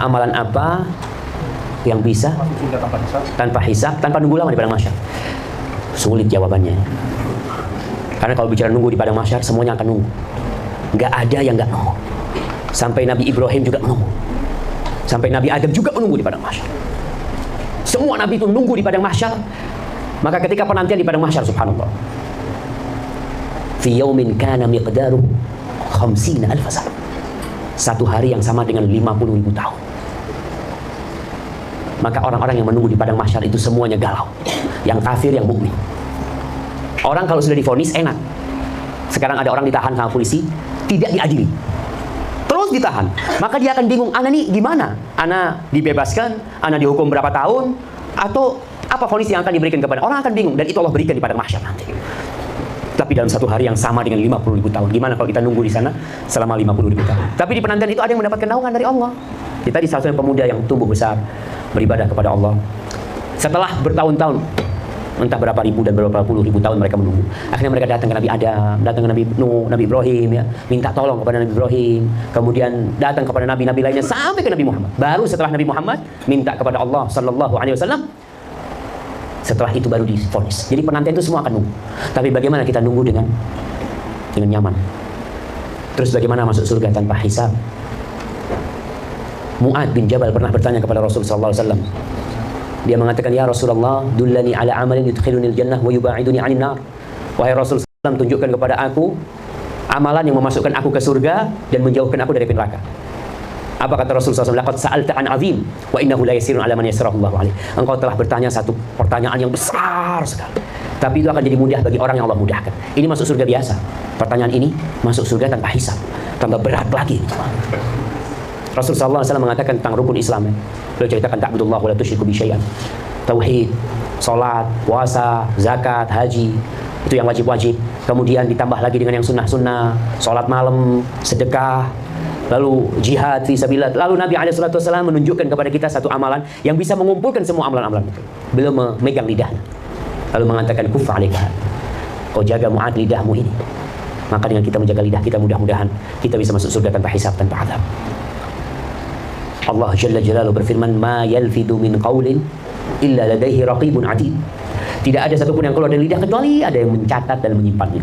Amalan apa yang bisa tanpa hisab, tanpa nunggu lama di padang mahsyar? Sulit jawabannya. Karena kalau bicara nunggu di padang mahsyar, semuanya akan nunggu. Nggak ada yang nggak nunggu. Sampai Nabi Ibrahim juga menunggu. Sampai Nabi Adam juga menunggu di padang mahsyar. Semua Nabi itu nunggu di padang mahsyar. Maka ketika penantian di padang mahsyar, subhanallah, fi yaumin kana miqdaruhu 50,000 sana. Satu hari yang sama dengan 50.000 tahun. Maka orang-orang yang menunggu di padang mahsyar itu semuanya galau. Yang kafir, yang mukmin. Orang kalau sudah divonis enak. Sekarang ada orang ditahan sama polisi, tidak diadili. Terus ditahan. Maka dia akan bingung, ana nih gimana? Ana dibebaskan, ana dihukum berapa tahun, atau apa vonis yang akan diberikan kepada orang? Akan bingung, dan itu Allah berikan di padang mahsyar nanti. Tapi dalam satu hari yang sama dengan 50.000 tahun. Gimana kalau kita nunggu di sana selama 50.000 tahun? Tapi di penantian itu ada yang mendapatkan naungan dari Allah. Kita di salah satu pemuda yang tumbuh besar beribadah kepada Allah. Setelah bertahun-tahun, entah berapa ribu dan berapa puluh ribu tahun mereka menunggu. Akhirnya mereka datang ke Nabi Adam, datang ke Nabi Nuh, Nabi Ibrahim, ya, minta tolong kepada Nabi Ibrahim. Kemudian datang kepada nabi-nabi lainnya sampai ke Nabi Muhammad. Baru setelah Nabi Muhammad minta kepada Allah Sallallahu Alaihi Wasallam. Setelah itu baru divonis. Jadi penantian itu semua akan nunggu. Tapi bagaimana kita nunggu dengan nyaman? Terus bagaimana masuk surga tanpa hisab? Mu'ad bin Jabal pernah bertanya kepada Rasulullah SAW. Dia mengatakan, ya Rasulullah, dullani ala amalin yudkhilunil jannah wa yuba'iduni 'anil nar. Wahai Rasulullah SAW, tunjukkan kepada aku amalan yang memasukkan aku ke surga dan menjauhkan aku dari neraka. Apa kata Rasulullah SAW? Laqad sa'alta an 'azim wa innahu la yasirun 'ala man yassarahu Allahu 'alaihi. Engkau telah bertanya satu pertanyaan yang besar sekali. Tapi itu akan jadi mudah bagi orang yang Allah mudahkan. Ini masuk surga biasa. Pertanyaan ini masuk surga tanpa hisab. Tambah berat lagi. Rasulullah SAW mengatakan tentang rukun Islam. Beliau ceritakan ta'budullah wa la tusyriku bi syai'an. Tauhid, salat, puasa, zakat, haji, itu yang wajib-wajib. Kemudian ditambah lagi dengan yang sunnah-sunnah, salat malam, sedekah, lalu jihad fi sabilillah. Lalu Nabi SAW menunjukkan kepada kita satu amalan yang bisa mengumpulkan semua amalan-amalan itu. Beliau memegang lidahnya, lalu mengatakan kuffa 'alaika. Kau jaga Mu'ad lidahmu ini. Maka dengan kita menjaga lidah kita, mudah-mudahan kita bisa masuk surga tanpa hisab, tanpa azab. Allah Jalla Jalaluhu berfirman, ma yalfidu min qaulin illa ladaihi raqibun atid. Tidak ada satupun yang keluar dari lidah kecuali ada yang mencatat dan menyimpannya.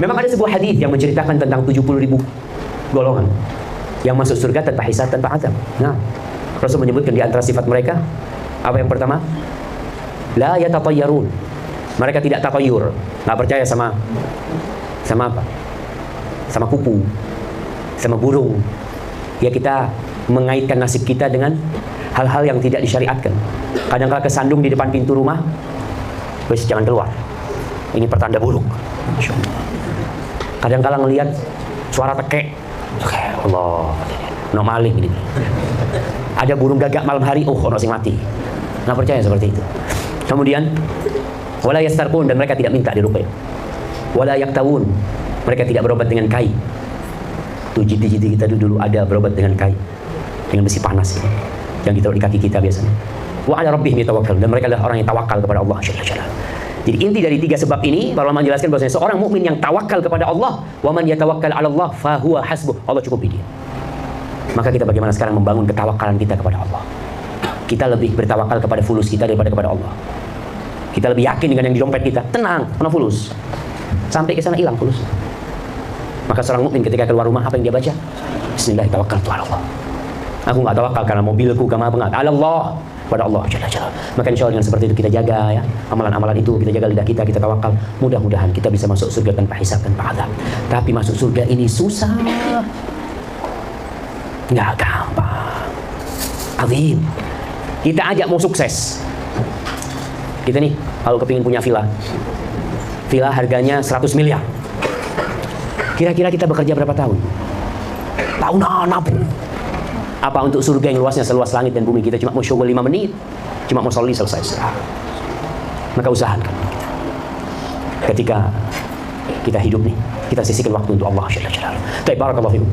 Memang ada sebuah hadis yang menceritakan tentang 70.000 golongan yang masuk surga tanpa hisab, tanpa azab. Nah, Rasul menyebutkan di antara sifat mereka, apa yang pertama? La yatatayyarun. Mereka tidak tatayyur, nggak percaya sama apa? Sama kupu, sama burung. Ya, kita mengaitkan nasib kita dengan hal-hal yang tidak disyariatkan. Kadang-kala kesandung di depan pintu rumah, wes jangan keluar. Ini pertanda buruk. Kadang-kala ngelihat suara tekek, Allah, no maling ini. Ada burung gagak malam hari, ono sing mati. Nggak percaya seperti itu. Kemudian wala yastarqun, dan mereka tidak minta diruqyah. Wala yaktawun, mereka tidak berobat dengan kai. Tuh jidi-jidi kita dulu ada berobat dengan kai, dengan besi panas yang ditaruh di kaki kita biasanya. Wa 'ala rabbihim yatawakkalun, dan mereka adalah orang yang tawakal kepada Allah Jalla Jalaluhu. Jadi inti dari tiga sebab ini, para ulama menjelaskan bahwasanya seorang mukmin yang tawakal kepada Allah, wa man yatawakkal 'ala Allah fa huwa hasbuh, Allah cukupi dia. Maka kita bagaimana sekarang membangun ketawakalan kita kepada Allah. Kita lebih bertawakal kepada fulus kita daripada kepada Allah. Kita lebih yakin dengan yang di dompet kita, tenang, penuh fulus. Sampai ke sana hilang fulus. Maka seorang mukmin ketika keluar rumah, apa yang dia baca? Bismillah, tawakkaltu 'ala Allah. Aku nggak tawakal karena mobilku, karena apa, nggak. 'Ala Allah, pada Allah Jalla Jalaluhu. Maka insya Allah dengan seperti itu kita jaga, ya, amalan-amalan itu, kita jaga lidah kita, kita tawakal. Mudah-mudahan kita bisa masuk surga tanpa hisab, tanpa azab. Tapi masuk surga ini susah, nggak gampang. Azim. Kita ajak mau sukses. Kita nih kalau kepingin punya villa harganya 100 miliar. Kira-kira kita bekerja berapa tahun? Tahunan nabung. Apa untuk surga yang luasnya seluas langit dan bumi kita cuma mau syukur 5 menit, cuma mau soli selesai. Maka usahakan kita. Ketika kita hidup nih, kita sisihkan waktu untuk Allah Jalla Jalaluhu. Barakallahu fikum.